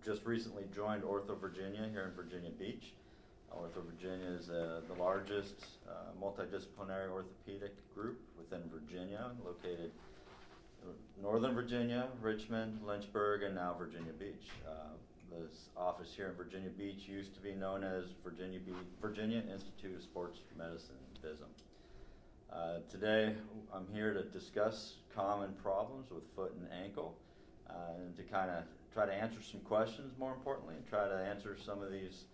Just recently joined OrthoVirginia here in Virginia Beach. OrthoVirginia is the largest multidisciplinary orthopedic group within Virginia, located in Northern Virginia, Richmond, Lynchburg, and now Virginia Beach. This office here in Virginia Beach used to be known as Virginia Institute of Sports Medicine, VISM. Today I'm here to discuss common problems with foot and ankle, and to kind of try to answer some questions, more importantly, and try to answer some of these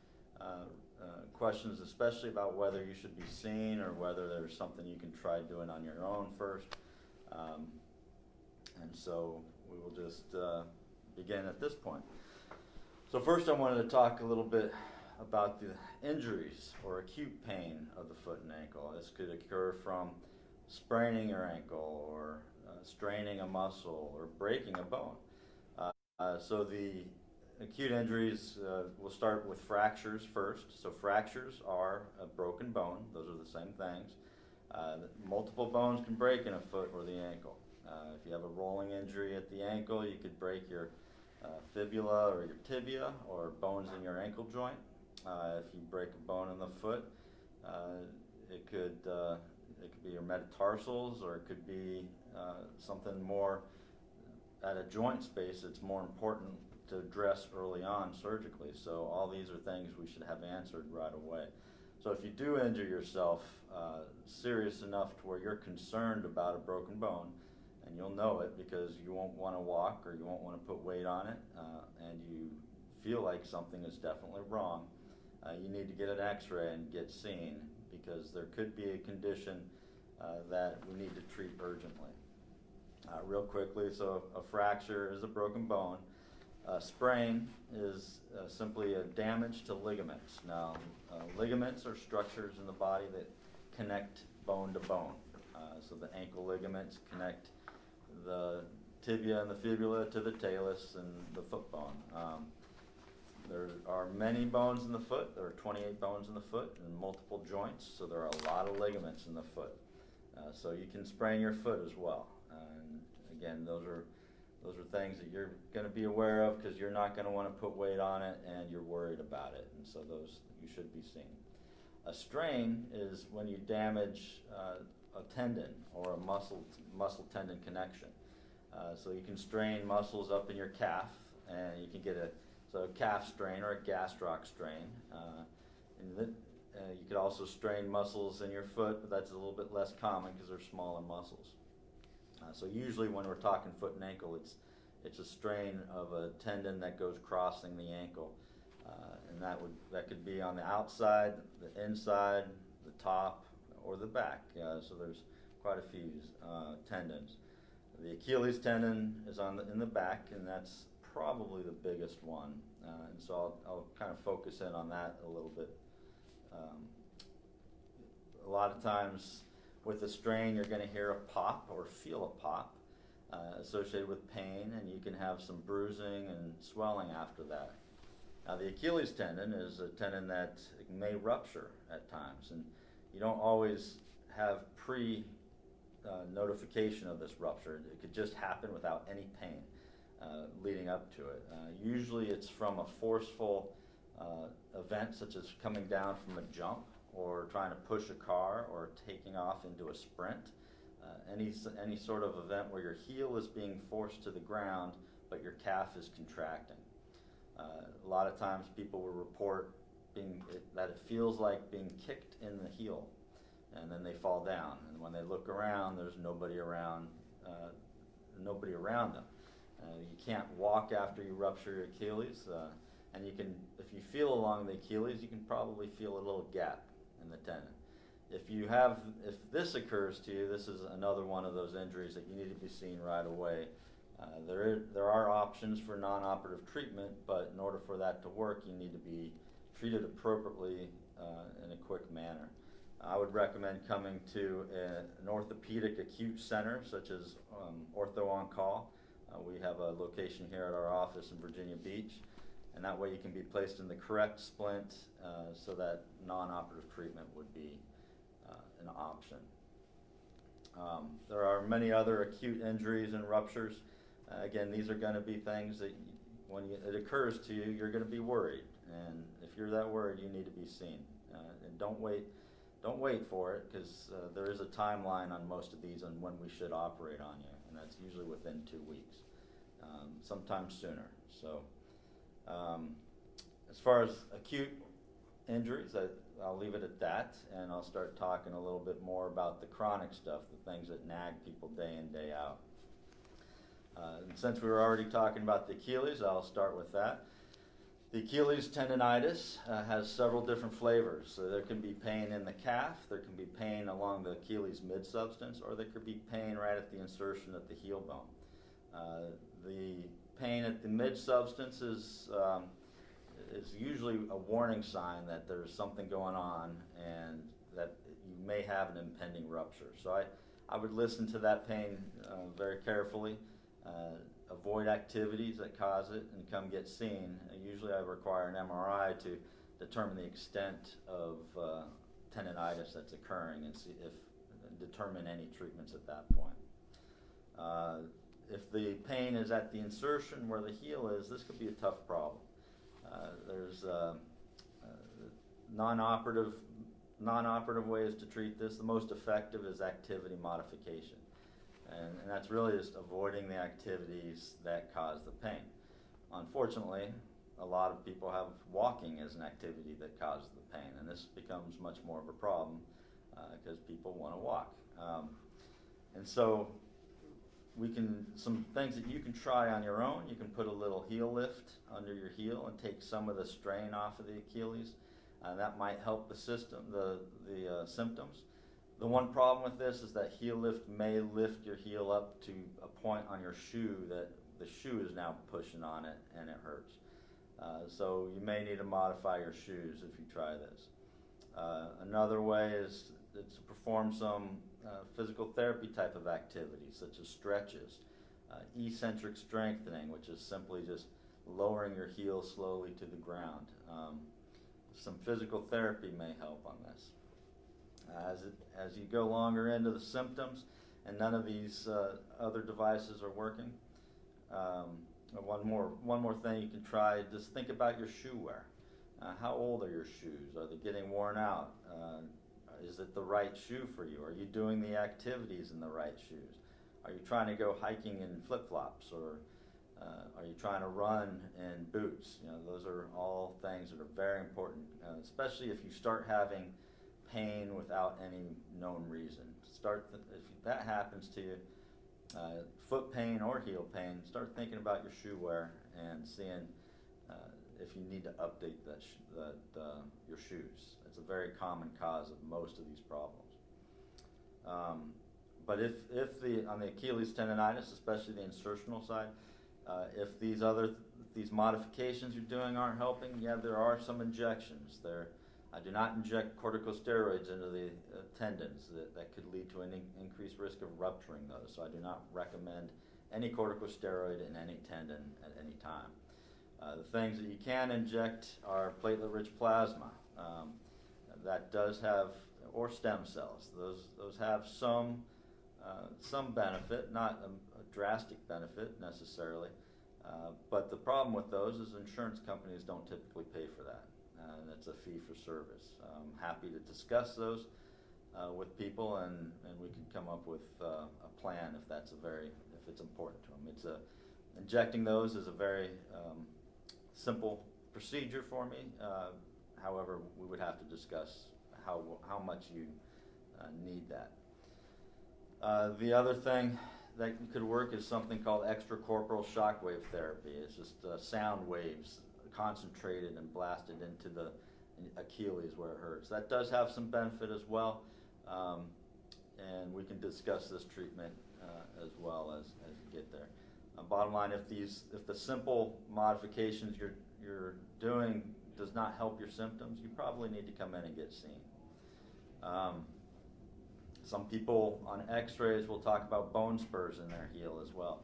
questions, especially about whether you should be seen or whether there's something you can try doing on your own first. And so we will just begin at this point. So first I wanted to talk a little bit about the injuries or acute pain of the foot and ankle. This could occur from spraining your ankle or straining a muscle or breaking a bone. So the acute injuries, we'll start with fractures first. So fractures are a broken bone. Those are the same things. Multiple bones can break in a foot or the ankle. If you have a rolling injury at the ankle, you could break your fibula or your tibia or bones in your ankle joint. If you break a bone in the foot, it could be your metatarsals, or it could be something more at a joint space. It's more important to address early on surgically. So all these are things we should have answered right away. So if you do injure yourself serious enough to where you're concerned about a broken bone, and you'll know it because you won't want to walk or you won't want to put weight on it, and you feel like something is definitely wrong, you need to get an x-ray and get seen, because there could be a condition that we need to treat urgently. Real quickly, so a fracture is a broken bone. Sprain is simply a damage to ligaments. Now, ligaments are structures in the body that connect bone to bone. So the ankle ligaments connect the tibia and the fibula to the talus and the foot bone. There are many bones in the foot. There are 28 bones in the foot and multiple joints, so there are a lot of ligaments in the foot. So you can sprain your foot as well. And again, those are things that you're going to be aware of, because you're not going to want to put weight on it and you're worried about it, and so those you should be seen. A strain is when you damage a tendon or a muscle tendon connection. So you can strain muscles up in your calf, and you can get a calf strain or a gastroc strain. You could also strain muscles in your foot, but that's a little bit less common because they're smaller muscles. So usually when we're talking foot and ankle, it's a strain of a tendon that goes crossing the ankle, and that could be on the outside, the inside, the top, or the back. So there's quite a few tendons. The Achilles tendon is in the back, and that's probably the biggest one. And so I'll kind of focus in on that a little bit. A lot of times with a strain, you're going to hear a pop or feel a pop associated with pain, and you can have some bruising and swelling after that. Now, the Achilles tendon is a tendon that may rupture at times, and you don't always have notification of this rupture. It could just happen without any pain leading up to it. Usually it's from a forceful event, such as coming down from a jump, or trying to push a car, or taking off into a sprint. Any sort of event where your heel is being forced to the ground, but your calf is contracting. A lot of times people will report that it feels like being kicked in the heel, and then they fall down. And when they look around, there's nobody around them. You can't walk after you rupture your Achilles, and if you feel along the Achilles, you can probably feel a little gap in the tendon. If this occurs to you, this is another one of those injuries that you need to be seen right away. There are options for non-operative treatment, but in order for that to work, you need to be treated appropriately in a quick manner. I would recommend coming to an orthopedic acute center, such as Ortho On Call. We have a location here at our office in Virginia Beach, and that way you can be placed in the correct splint, so that non-operative treatment would be an option. There are many other acute injuries and ruptures. Again, these are going to be things that it occurs to you, you're going to be worried, and if you're that worried, you need to be seen. And don't wait for it, because there is a timeline on most of these on when we should operate on you, and that's usually within 2 weeks, sometimes sooner. So as far as acute injuries, I'll leave it at that, and I'll start talking a little bit more about the chronic stuff, the things that nag people day in, day out. And since we were already talking about the Achilles, I'll start with that. The Achilles tendonitis has several different flavors. So there can be pain in the calf, there can be pain along the Achilles mid-substance, or there could be pain right at the insertion at the heel bone. The pain at the mid-substance is usually a warning sign that there's something going on and that you may have an impending rupture. So I would listen to that pain very carefully. Avoid activities that cause it and come get seen. Usually I require an MRI to determine the extent of tendonitis that's occurring and determine any treatments at that point. If the pain is at the insertion where the heel is, this could be a tough problem. There's non-operative ways to treat this. The most effective is activity modification. And that's really just avoiding the activities that cause the pain. Unfortunately, a lot of people have walking as an activity that causes the pain, and this becomes much more of a problem because people want to walk. And so some things that you can try on your own. You can put a little heel lift under your heel and take some of the strain off of the Achilles. That might help the symptoms. The one problem with this is that heel lift may lift your heel up to a point on your shoe that the shoe is now pushing on it and it hurts. So you may need to modify your shoes if you try this. Another way is to perform some physical therapy type of activities, such as stretches, eccentric strengthening, which is simply just lowering your heel slowly to the ground. Some physical therapy may help on this. As you go longer into the symptoms and none of these other devices are working, one more thing you can try, just think about your shoe wear. How old are your shoes? Are they getting worn out? Is it the right shoe for you? Are you doing the activities in the right shoes? Are you trying to go hiking in flip-flops, or are you trying to run in boots? Those are all things that are very important, especially if you start having pain without any known reason. If that happens to you, foot pain or heel pain, start thinking about your shoe wear and seeing if you need to update your shoes. It's a very common cause of most of these problems. But if on the Achilles tendonitis, especially the insertional side, if these modifications you're doing aren't helping, there are some injections. I do not inject corticosteroids into the tendons. That could lead to an increased risk of rupturing those. So I do not recommend any corticosteroid in any tendon at any time. The things that you can inject are platelet-rich plasma. That does have, or stem cells. Those have some benefit, not a drastic benefit necessarily. But the problem with those is insurance companies don't typically pay for that. And it's a fee for service. I'm happy to discuss those with people, and we can come up with a plan if it's important to them. Injecting those is a very simple procedure for me. However, we would have to discuss how much you need that. The other thing that could work is something called extracorporeal shockwave therapy. It's just sound waves concentrated and blasted into the Achilles where it hurts. That does have some benefit as well, and we can discuss this treatment as well as you get there. Bottom line, if the simple modifications you're doing does not help your symptoms, you probably need to come in and get seen. Some people on x-rays will talk about bone spurs in their heel as well.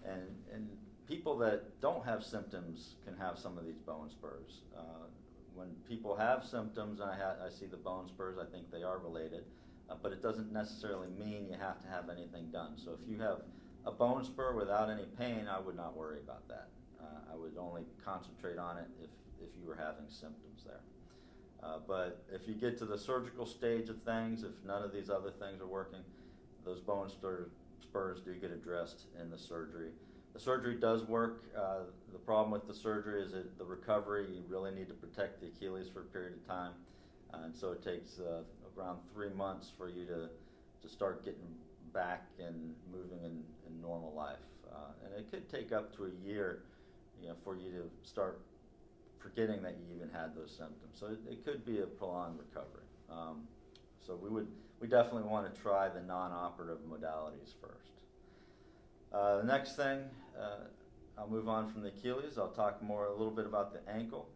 And people that don't have symptoms can have some of these bone spurs. When people have symptoms and I see the bone spurs, I think they are related, but it doesn't necessarily mean you have to have anything done. So if you have a bone spur without any pain, I would not worry about that. I would only concentrate on it if you were having symptoms there. But if you get to the surgical stage of things, if none of these other things are working, those bone spurs do get addressed in the surgery. The surgery does work. The problem with the surgery is that the recovery, you really need to protect the Achilles for a period of time. And so it takes around 3 months for you to start getting back and moving in normal life. And it could take up to a year, for you to start forgetting that you even had those symptoms. So it could be a prolonged recovery. So we definitely want to try the non-operative modalities first. The next thing, I'll move on from the Achilles. I'll talk a little bit about the ankle.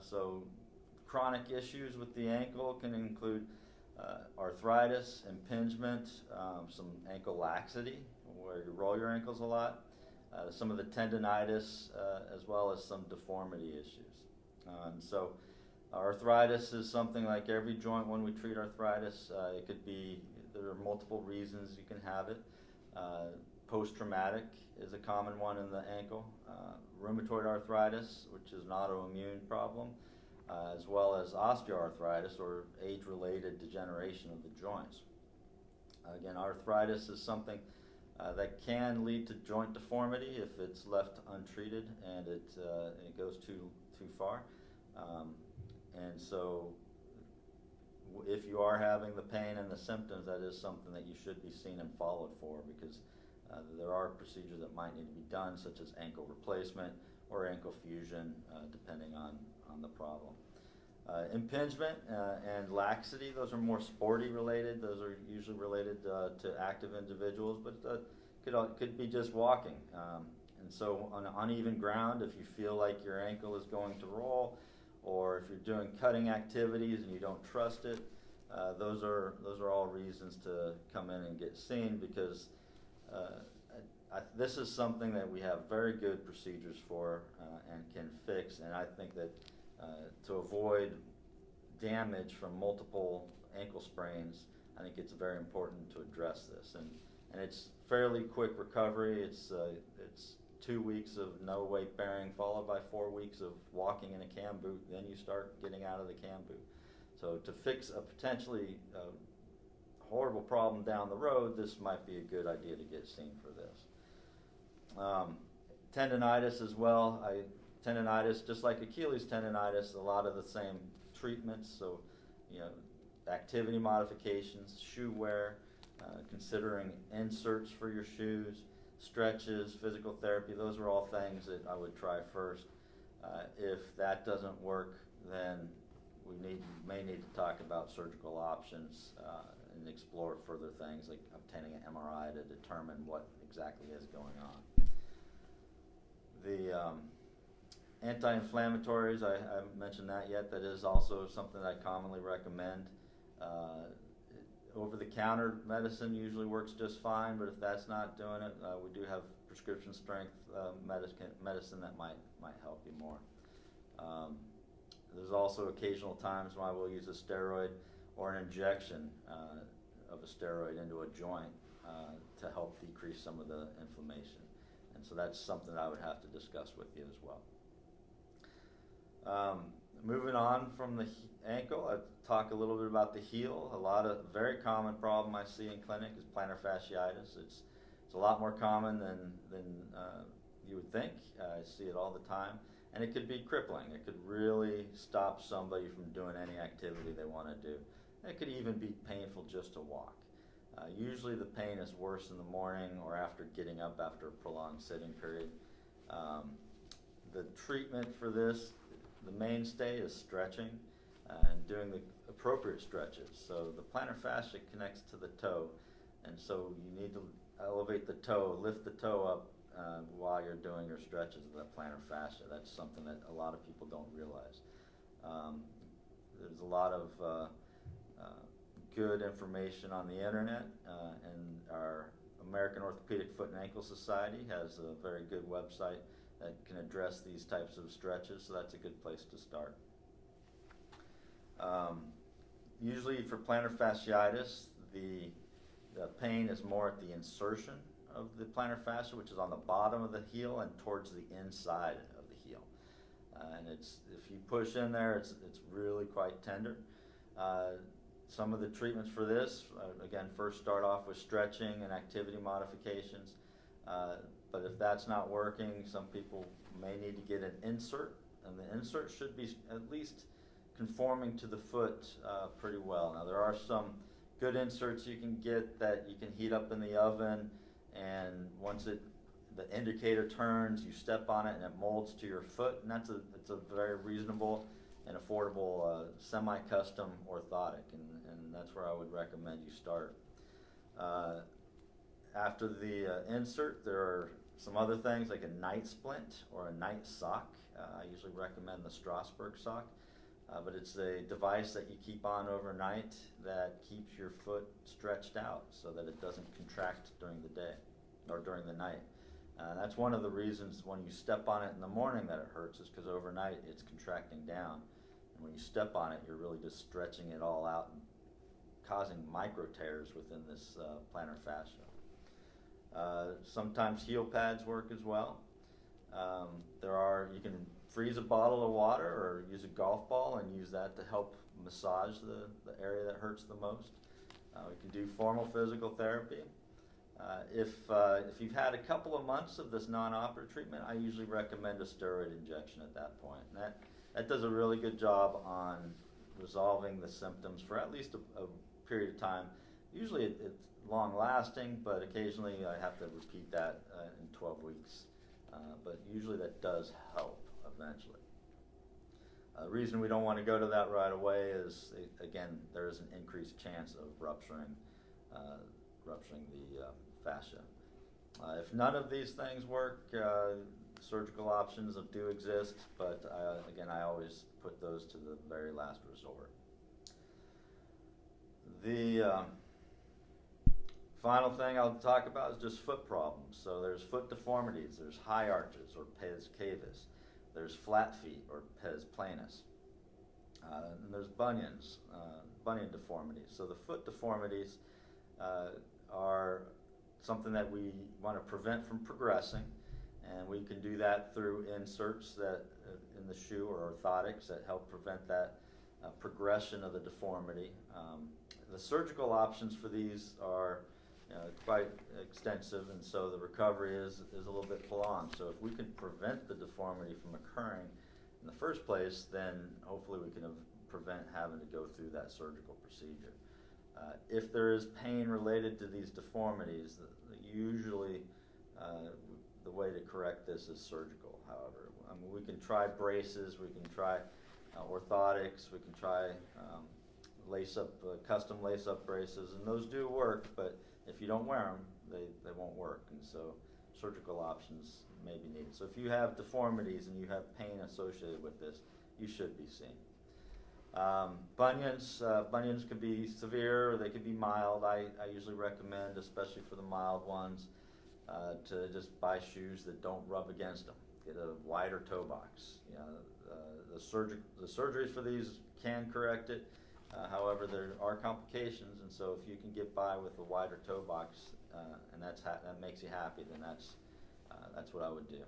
So chronic issues with the ankle can include arthritis, impingement, some ankle laxity, where you roll your ankles a lot, some of the tendinitis, as well as some deformity issues. So arthritis is something like every joint when we treat arthritis. There are multiple reasons you can have it. Post-traumatic is a common one in the ankle. Rheumatoid arthritis, which is an autoimmune problem, as well as osteoarthritis, or age-related degeneration of the joints. Again, arthritis is something that can lead to joint deformity if it's left untreated and it goes too far. And so if you are having the pain and the symptoms, that is something that you should be seen and followed for, because there are procedures that might need to be done, such as ankle replacement or ankle fusion, depending on the problem. Impingement and laxity, those are more sporty related. Those are usually related to active individuals, but could be just walking. And so on uneven ground, if you feel like your ankle is going to roll, or if you're doing cutting activities and you don't trust it, those are all reasons to come in and get seen, because this is something that we have very good procedures for and can fix. And I think that to avoid damage from multiple ankle sprains, I think it's very important to address this. And it's fairly quick recovery. It's 2 weeks of no weight bearing, followed by 4 weeks of walking in a cam boot. Then you start getting out of the cam boot. So to fix a potentially horrible problem down the road, this might be a good idea to get seen for this. Tendinitis as well. Tendinitis, just like Achilles tendinitis, a lot of the same treatments. So, activity modifications, shoe wear, considering inserts for your shoes, stretches, physical therapy. Those are all things that I would try first. If that doesn't work, then we may need to talk about surgical options and explore further things like obtaining an MRI to determine what exactly is going on. The anti-inflammatories, I haven't mentioned that yet. That is also something that I commonly recommend. Over-the-counter medicine usually works just fine, but if that's not doing it, we do have prescription strength medicine that might help you more. There's also occasional times when I will use a steroid or an injection of a steroid into a joint to help decrease some of the inflammation. And so that's something I would have to discuss with you as well. Moving on from the ankle, I'll talk a little bit about the heel. A very common problem I see in clinic is plantar fasciitis. It's a lot more common than you would think. I see it all the time. And it could be crippling. It could really stop somebody from doing any activity they want to do. It could even be painful just to walk. Usually the pain is worse in the morning or after getting up after a prolonged sitting period. The treatment for this, the mainstay is stretching and doing the appropriate stretches. So the plantar fascia connects to the toe, and so you need to elevate the toe, lift the toe up while you're doing your stretches of that plantar fascia. That's something that a lot of people don't realize. There's a lot of good information on the internet, and our American Orthopedic Foot and Ankle Society has a very good website that can address these types of stretches, so that's a good place to start. Usually for plantar fasciitis, the pain is more at the insertion of the plantar fascia, which is on the bottom of the heel and towards the inside of the heel. And if you push in there, it's really quite tender. Some of the treatments for this, again, first start off with stretching and activity modifications. But if that's not working, some people may need to get an insert, and the insert should be at least conforming to the foot pretty well. Now, there are some good inserts you can get that you can heat up in the oven, and once the indicator turns, you step on it and it molds to your foot, and it's a very reasonable and affordable semi-custom orthotic, and that's where I would recommend you start. After the insert, there are some other things like a night splint or a night sock. I usually recommend the Strasbourg sock, but it's a device that you keep on overnight that keeps your foot stretched out so that it doesn't contract during the day or during the night. That's one of the reasons when you step on it in the morning that it hurts, is because overnight it's contracting down. And when you step on it, you're really just stretching it all out and causing micro tears within this plantar fascia. Sometimes heel pads work as well. You can freeze a bottle of water or use a golf ball and use that to help massage the area that hurts the most. We can do formal physical therapy. If you've had a couple of months of this non-operative treatment, I usually recommend a steroid injection at that point. And that does a really good job on resolving the symptoms for at least a period of time. Usually it's long-lasting, but occasionally I have to repeat that in 12 weeks. But usually that does help eventually. The reason we don't want to go to that right away is, again, there is an increased chance of rupturing the fascia. If none of these things work, surgical options do exist, but again, I always put those to the very last resort. The final thing I'll talk about is just foot problems. So there's foot deformities, there's high arches or pes cavus, there's flat feet or pes planus, and there's bunions, bunion deformities. So the foot deformities are something that we want to prevent from progressing, and we can do that through inserts that in the shoe or orthotics that help prevent that progression of the deformity. The surgical options for these are quite extensive, and so the recovery is a little bit prolonged. So if we can prevent the deformity from occurring in the first place, then hopefully we can prevent having to go through that surgical procedure. If there is pain related to these deformities, usually the way to correct this is surgical, however. I mean, we can try braces, we can try orthotics, we can try custom lace-up braces, and those do work, but if you don't wear them, they won't work, and so surgical options may be needed. So if you have deformities and you have pain associated with this, you should be seen. Bunions can be severe or they can be mild. I usually recommend, especially for the mild ones, to just buy shoes that don't rub against them. Get a wider toe box. The surgeries for these can correct it. However, there are complications, and so if you can get by with a wider toe box and that makes you happy, then that's what I would do.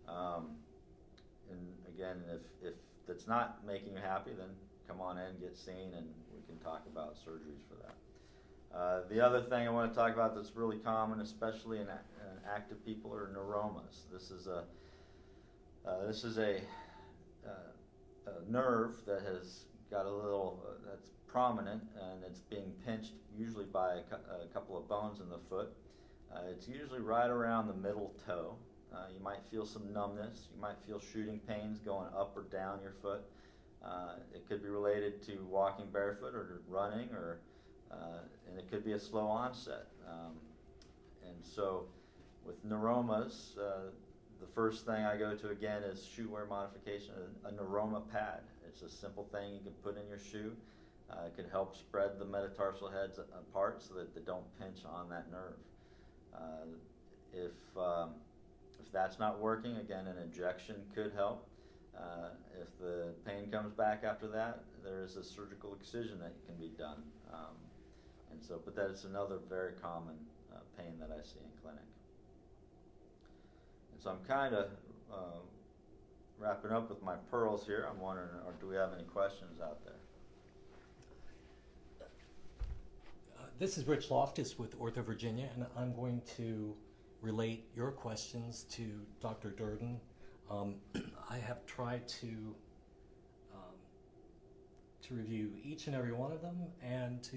And again, if that's not making you happy, then come on in, get seen, and we can talk about surgeries for that. The other thing I want to talk about that's really common, especially in active people, are neuromas. This is a nerve that has got a little that's prominent, and it's being pinched usually by a couple of bones in the foot. It's usually right around the middle toe. You might feel some numbness. You might feel shooting pains going up or down your foot. It could be related to walking barefoot or running, and it could be a slow onset. And so with neuromas, the first thing I go to again is shoe wear modification, a neuroma pad. It's a simple thing you can put in your shoe. It can help spread the metatarsal heads apart so that they don't pinch on that nerve. If that's not working, again, an injection could help. If the pain comes back after that, there is a surgical excision that can be done. But that is another very common pain that I see in clinic. And so I'm kind of wrapping up with my pearls here, I'm wondering, or do we have any questions out there? This is Rich Loftus with OrthoVirginia, and I'm going to relate your questions to Dr. Duerden. I have tried to review each and every one of them, and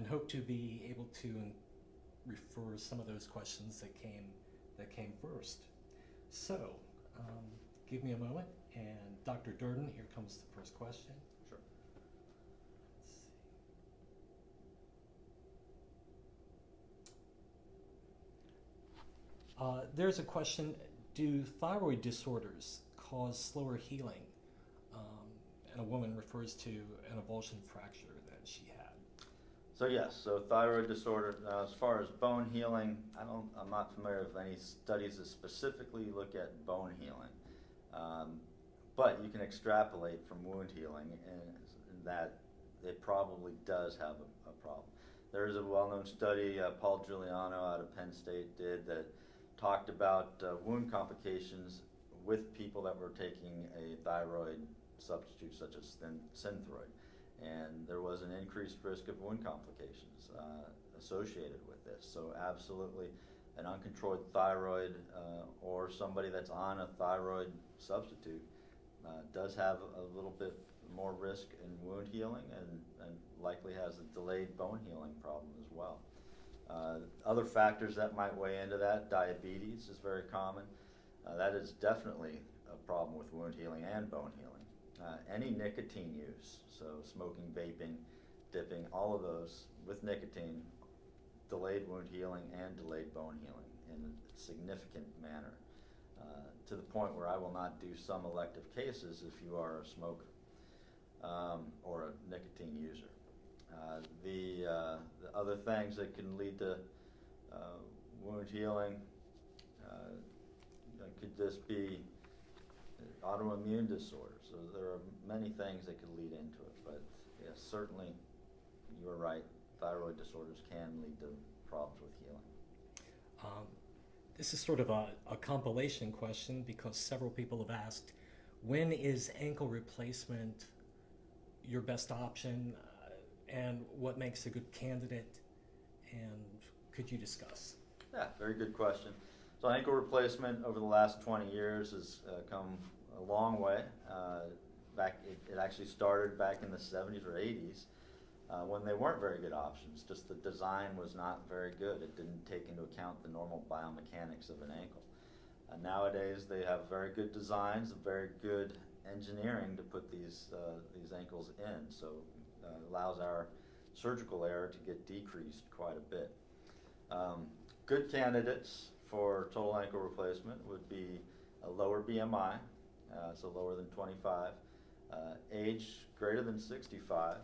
hope to be able to refer some of those questions that came first. So, give me a moment, and Dr. Duerden, here comes the first question. Sure. There's a question: do thyroid disorders cause slower healing? And a woman refers to an avulsion fracture that she had. So yes, so thyroid disorder. Now, as far as bone healing, I'm not familiar with any studies that specifically look at bone healing, but you can extrapolate from wound healing, and that it probably does have a problem. There is a well-known study Paul Giuliano out of Penn State did that talked about wound complications with people that were taking a thyroid substitute such as Synthroid, and there was an increased risk of wound complications associated with this. So absolutely, an uncontrolled thyroid or somebody that's on a thyroid substitute does have a little bit more risk in wound healing, and likely has a delayed bone healing problem as well. Other factors that might weigh into that: diabetes is very common. That is definitely a problem with wound healing and bone healing. Any nicotine use, so smoking, vaping, dipping, all of those with nicotine, delayed wound healing and delayed bone healing in a significant manner, to the point where I will not do some elective cases if you are a smoker or a nicotine user. The other things that can lead to wound healing could just be autoimmune disorders. So there are many things that could lead into it, but yes, certainly you're right. Thyroid disorders can lead to problems with healing. This is sort of a compilation question, because several people have asked, when is ankle replacement your best option, and what makes a good candidate, and could you discuss? Yeah, very good question. So ankle replacement over the last 20 years has come a long way. It actually started back in the 70s or 80s when they weren't very good options. Just the design was not very good. It didn't take into account the normal biomechanics of an ankle. Nowadays they have very good designs, very good engineering to put these ankles in, so it allows our surgical error to get decreased quite a bit. Good candidates for total ankle replacement would be a lower BMI, so lower than 25, age greater than 65,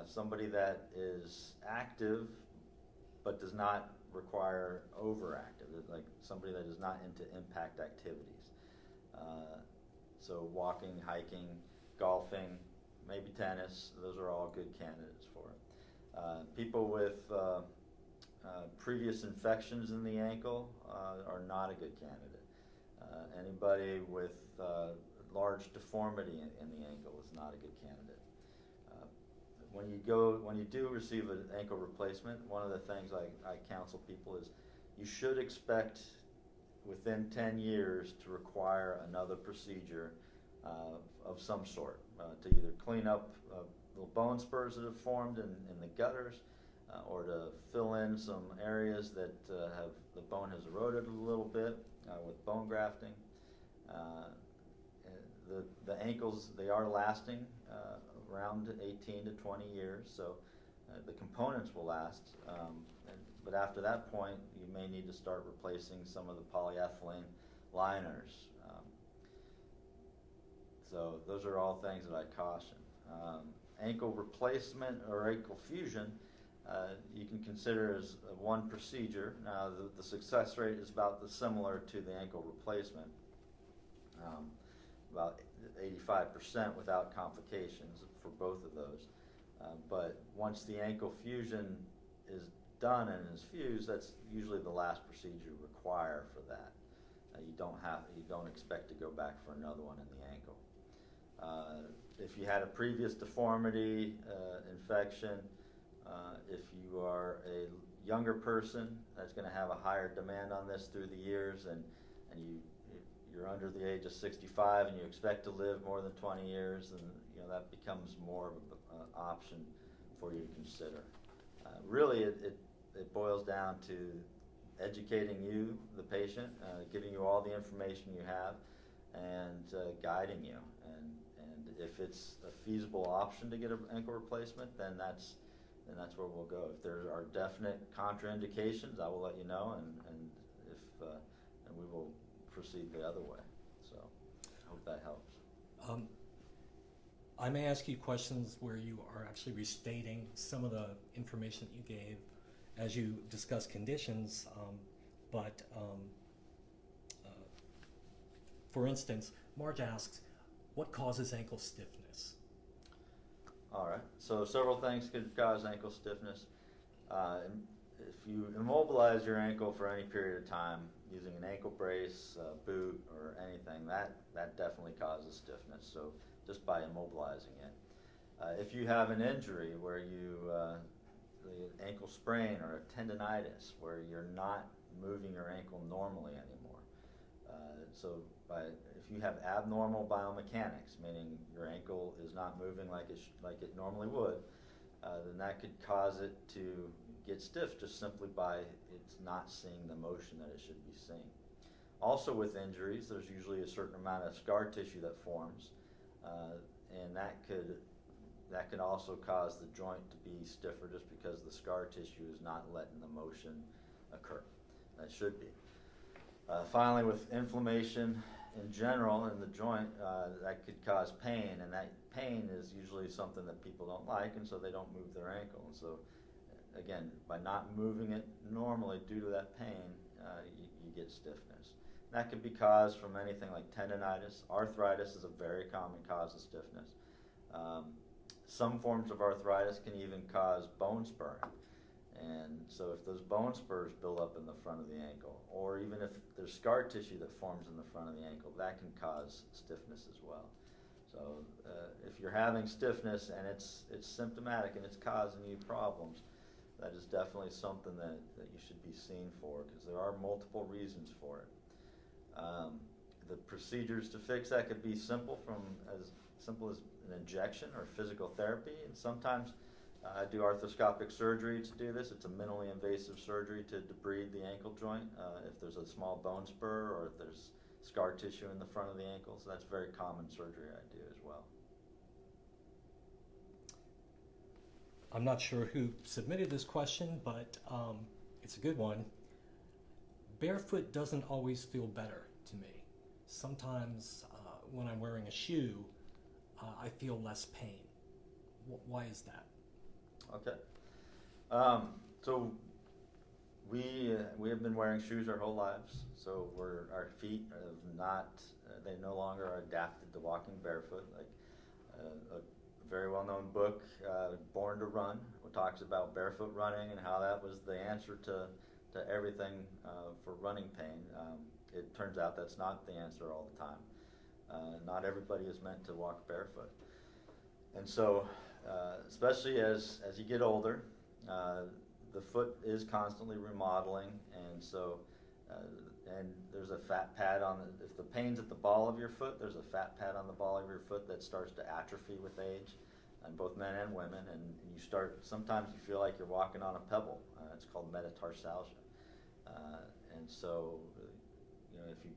somebody that is active but does not require overactive, like somebody that is not into impact activities. So walking, hiking, golfing, maybe tennis, those are all good candidates for it. People with previous infections in the ankle are not a good candidate. Anybody with large deformity in the ankle is not a good candidate. When you do receive an ankle replacement, one of the things I counsel people is you should expect within 10 years to require another procedure of some sort to either clean up little bone spurs that have formed in the gutters, or to fill in some areas that the bone has eroded a little bit with bone grafting. The ankles, they are lasting around 18 to 20 years, so the components will last. But after that point, you may need to start replacing some of the polyethylene liners. So those are all things that I caution. Ankle replacement or ankle fusion, you can consider as one procedure. Now the success rate is about similar to the ankle replacement, about 85% without complications for both of those. But once the ankle fusion is done and is fused, that's usually the last procedure required for that. you don't expect to go back for another one in the ankle. If you had a previous deformity, infection, if you are a younger person, that's going to have a higher demand on this through the years, and you're under the age of 65 and you expect to live more than 20 years, and that becomes more of an option for you to consider. Really, it boils down to educating you, the patient, giving you all the information you have, and guiding you. And if it's a feasible option to get an ankle replacement, then that's where we'll go. If there are definite contraindications, I will let you know, and we will proceed the other way. So I hope that helps. I may ask you questions where you are actually restating some of the information that you gave as you discuss conditions, but for instance, Marge asks, what causes ankle stiffness? All right, so several things could cause ankle stiffness. If you immobilize your ankle for any period of time using an ankle brace, boot, or anything, that definitely causes stiffness, so just by immobilizing it. If you have an injury where the ankle sprain or a tendonitis where you're not moving your ankle normally anymore, if you have abnormal biomechanics, meaning your ankle is not moving like it normally would, then that could cause it to get stiff just simply by it's not seeing the motion that it should be seeing. Also with injuries, there's usually a certain amount of scar tissue that forms, and that could also cause the joint to be stiffer just because the scar tissue is not letting the motion occur. That should be. Finally, with inflammation in general in the joint, that could cause pain, and that pain is usually something that people don't like, and so they don't move their ankle. And so, again, by not moving it normally due to that pain, you get stiffness. That could be caused from anything like tendonitis. Arthritis is a very common cause of stiffness. Some forms of arthritis can even cause bone spurring. And so if those bone spurs build up in the front of the ankle, or even if there's scar tissue that forms in the front of the ankle, that can cause stiffness as well. So if you're having stiffness and it's symptomatic and it's causing you problems, that is definitely something that you should be seen for, because there are multiple reasons for it. The procedures to fix that could be as simple as an injection or physical therapy, and sometimes I do arthroscopic surgery to do this. It's a minimally invasive surgery to debride the ankle joint if there's a small bone spur or if there's scar tissue in the front of the ankle. So that's very common surgery I do as well. I'm not sure who submitted this question, but it's a good one. Barefoot doesn't always feel better to me. Sometimes when I'm wearing a shoe, I feel less pain. Why is that? Okay. So we have been wearing shoes our whole lives. So our feet have not, they no longer are adapted to walking barefoot. Like a very well-known book, Born to Run, which talks about barefoot running and how that was the answer to everything for running pain. It turns out that's not the answer all the time. Not everybody is meant to walk barefoot. And so, especially as you get older, the foot is constantly remodeling, and so and there's a fat pad if the pain's at the ball of your foot, there's a fat pad on the ball of your foot that starts to atrophy with age, and both men and women, and sometimes you feel like you're walking on a pebble. It's called metatarsalgia. And so, if you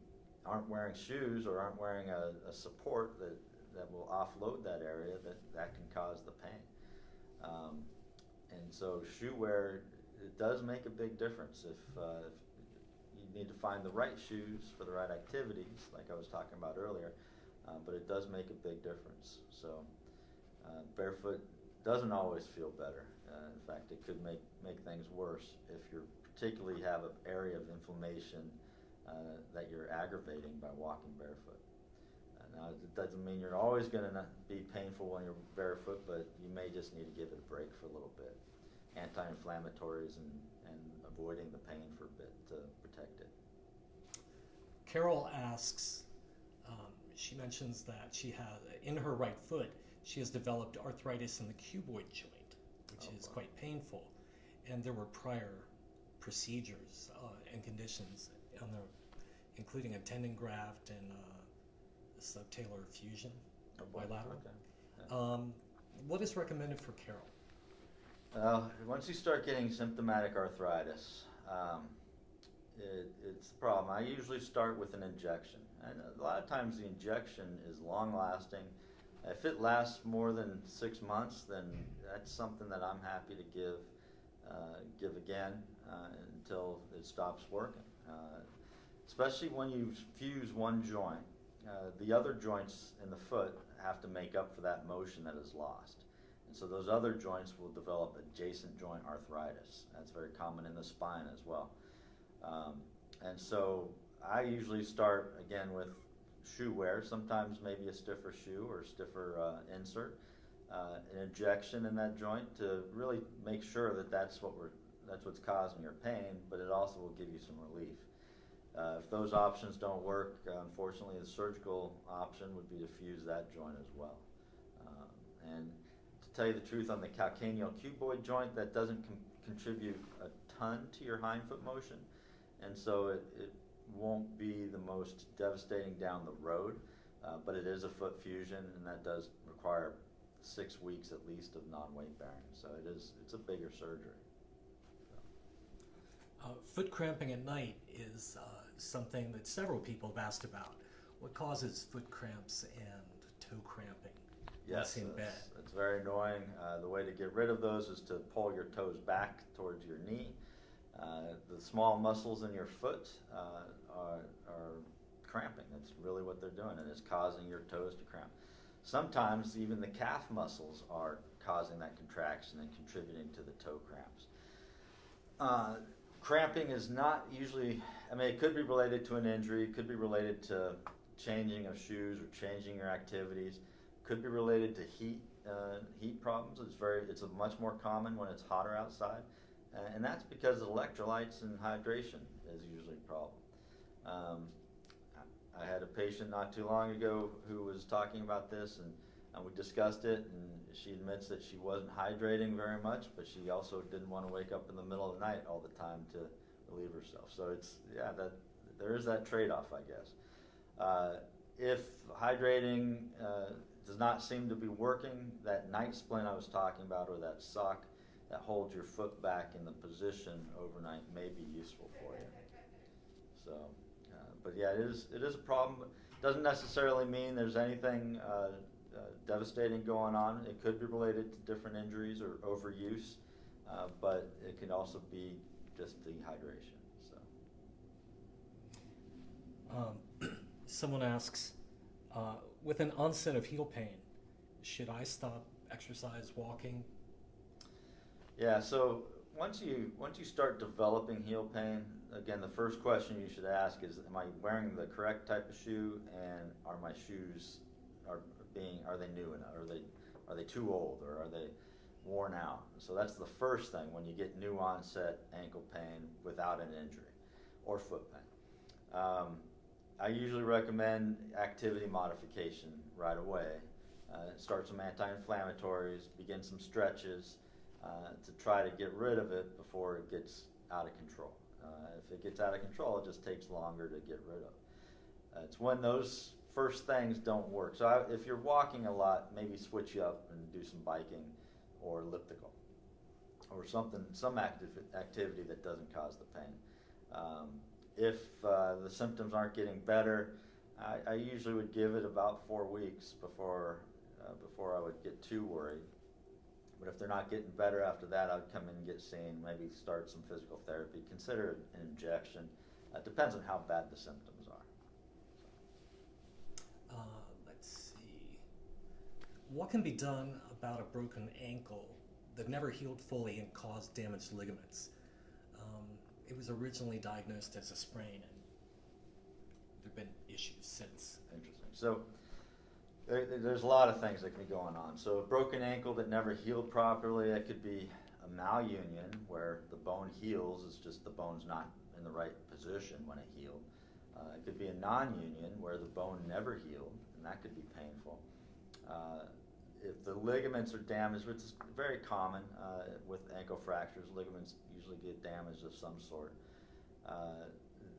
aren't wearing shoes or aren't wearing a support that will offload that area, that can cause the pain. And so shoe wear, it does make a big difference. If you need to find the right shoes for the right activities, like I was talking about earlier, but it does make a big difference. So barefoot doesn't always feel better. In fact, it could make things worse if you particularly have an area of inflammation that you're aggravating by walking barefoot. Now, it doesn't mean you're always going to be painful when you're barefoot, but you may just need to give it a break for a little bit. Anti-inflammatories and avoiding the pain for a bit to protect it. Carol asks, she mentions that she has, in her right foot, she has developed arthritis in the cuboid joint, which is quite painful. And there were prior procedures and conditions on the, including a tendon graft and subtalar fusion, bilateral. Okay. Yeah. What is recommended for Carol? Once you start getting symptomatic arthritis, it's a problem. I usually start with an injection, and a lot of times the injection is long-lasting. If it lasts more than 6 months, then that's something that I'm happy to give again until it stops working. Especially when you fuse one joint, the other joints in the foot have to make up for that motion that is lost. And so those other joints will develop adjacent joint arthritis. That's very common in the spine as well. And so I usually start again with shoe wear, sometimes maybe a stiffer shoe or stiffer insert, an injection in that joint to really make sure that that's what's causing your pain, but it also will give you some relief. If those options don't work, unfortunately the surgical option would be to fuse that joint as well. And to tell you the truth, on the calcaneal cuboid joint, that doesn't contribute a ton to your hindfoot motion, and so it won't be the most devastating down the road, but it is a foot fusion, and that does require 6 weeks at least of non-weight bearing. So it's a bigger surgery. Foot cramping at night is something that several people have asked about. What causes foot cramps and toe cramping? Yes, in bed? It's very annoying. The way to get rid of those is to pull your toes back towards your knee. The small muscles in your foot are cramping. That's really what they're doing, and it's causing your toes to cramp. Sometimes even the calf muscles are causing that contraction and contributing to the toe cramps. Cramping is not usually, it could be related to an injury, it could be related to changing of shoes or changing your activities, could be related to heat problems. It's much more common when it's hotter outside, and that's because electrolytes and hydration is usually a problem. I had a patient not too long ago who was talking about this, and we discussed it, and she admits that she wasn't hydrating very much, but she also didn't want to wake up in the middle of the night all the time to relieve herself. So there is that trade-off, I guess. If hydrating does not seem to be working, that night splint I was talking about, or that sock that holds your foot back in the position overnight, may be useful for you. So, but yeah, it is a problem. It doesn't necessarily mean there's anything devastating going on. It could be related to different injuries or overuse, but it can also be just dehydration. So. Someone asks, with an onset of heel pain, should I stop exercise, walking? Yeah, so once you start developing heel pain, again, the first question you should ask is, am I wearing the correct type of shoe, and are my shoes are they new enough? Are they too old, or are they worn out? So that's the first thing when you get new onset ankle pain without an injury or foot pain. I usually recommend activity modification right away. Start some anti-inflammatories, begin some stretches to try to get rid of it before it gets out of control. If it gets out of control, it just takes longer to get rid of. It's when those first things don't work. So if you're walking a lot, maybe switch up and do some biking or elliptical or some activity that doesn't cause the pain. If the symptoms aren't getting better, I usually would give it about 4 weeks before I would get too worried. But if they're not getting better after that, I'd come in and get seen, maybe start some physical therapy, consider an injection. It depends on how bad the symptoms are. Let's see. What can be done about a broken ankle that never healed fully and caused damaged ligaments? It was originally diagnosed as a sprain, and there have been issues since. Interesting. So there's a lot of things that can be going on. So a broken ankle that never healed properly, it could be a malunion where the bone heals, it's just the bone's not in the right position when it healed. It could be a non-union where the bone never healed, and that could be painful. If the ligaments are damaged, which is very common with ankle fractures, ligaments usually get damaged of some sort.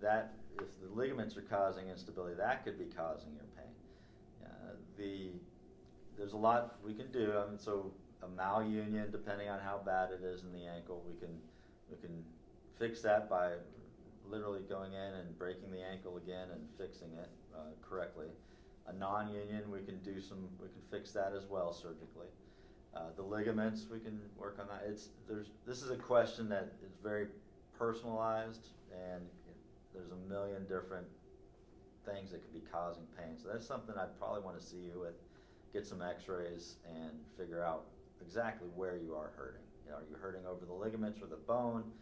That if the ligaments are causing instability, that could be causing your pain. There's a lot we can do. So a malunion, depending on how bad it is in the ankle, we can fix that by literally going in and breaking the ankle again and fixing it correctly. A non-union, we can fix that as well surgically. The ligaments, we can work on that. This is a question that is very personalized, and there's a million different things that could be causing pain. So that's something I'd probably want to see you with, get some x-rays and figure out exactly where you are hurting. Are you hurting over the ligaments or the bone?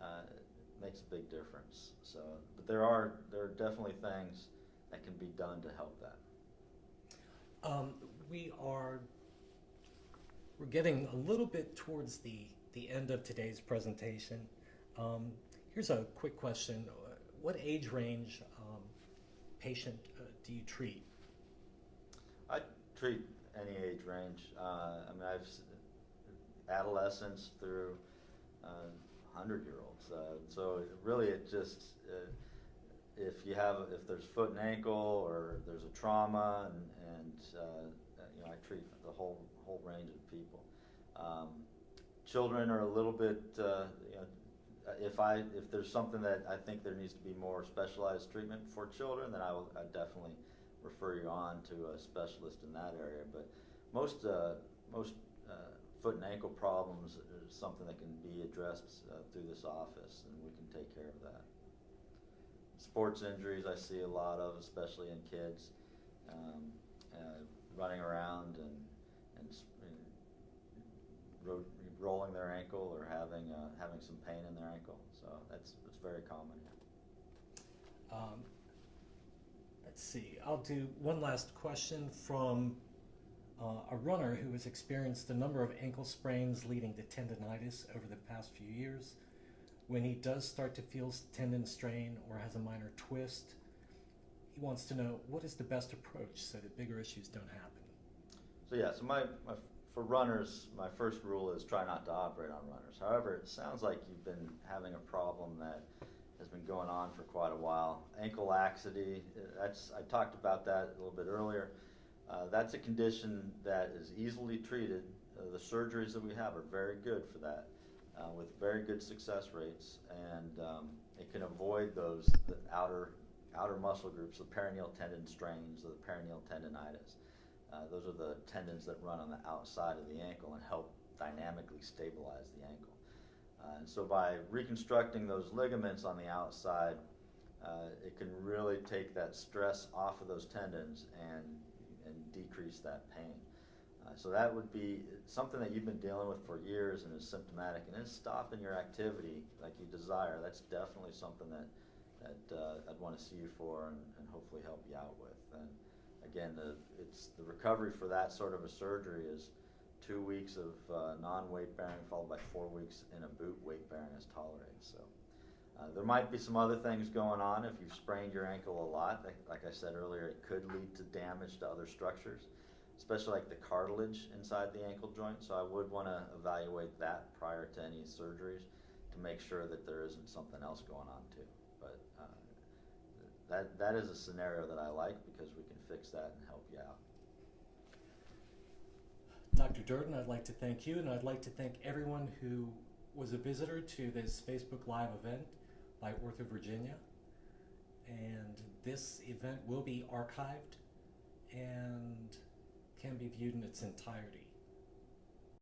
It makes a big difference. So, but there are definitely things that can be done to help that. We're getting a little bit towards the end of today's presentation. Here's a quick question. What age range patient do you treat? I treat any age range. I've adolescents through 100-year-olds. So really, it just if there's foot and ankle or there's a trauma, and I treat the whole range of people. Children are a little bit. If there's something that I think there needs to be more specialized treatment for children, then I'd definitely refer you on to a specialist in that area. But most foot and ankle problems is something that can be addressed through this office, and we can take care of that. Sports injuries I see a lot of, especially in kids, running around and rolling their ankle or having some pain in their ankle. So it's very common here. Let's see. I'll do one last question from a runner who has experienced a number of ankle sprains leading to tendonitis over the past few years. When he does start to feel tendon strain or has a minor twist, he wants to know what is the best approach so that bigger issues don't happen. So for runners, my first rule is try not to operate on runners. However, it sounds like you've been having a problem that has been going on for quite a while. Ankle laxity, I talked about that a little bit earlier. That's a condition that is easily treated. The surgeries that we have are very good for that, with very good success rates, and it can avoid the outer muscle groups, the peroneal tendon strains, or the peroneal tendonitis. Those are the tendons that run on the outside of the ankle and help dynamically stabilize the ankle. And so by reconstructing those ligaments on the outside, it can really take that stress off of those tendons and decrease that pain. So that would be something that you've been dealing with for years and is symptomatic and is stopping your activity like you desire. That's definitely something that I'd want to see you for and hopefully help you out with. And again, the recovery for that sort of a surgery is 2 weeks of non-weight bearing followed by 4 weeks in a boot weight bearing as tolerated. So there might be some other things going on. If you've sprained your ankle a lot, like I said earlier, it could lead to damage to other structures, especially like the cartilage inside the ankle joint. So I would want to evaluate that prior to any surgeries to make sure that there isn't something else going on too. But that is a scenario that I like because we can fix that and help you out. Dr. Duerden, I'd like to thank you, and I'd like to thank everyone who was a visitor to this Facebook Live event by OrthoVirginia. And this event will be archived and can be viewed in its entirety.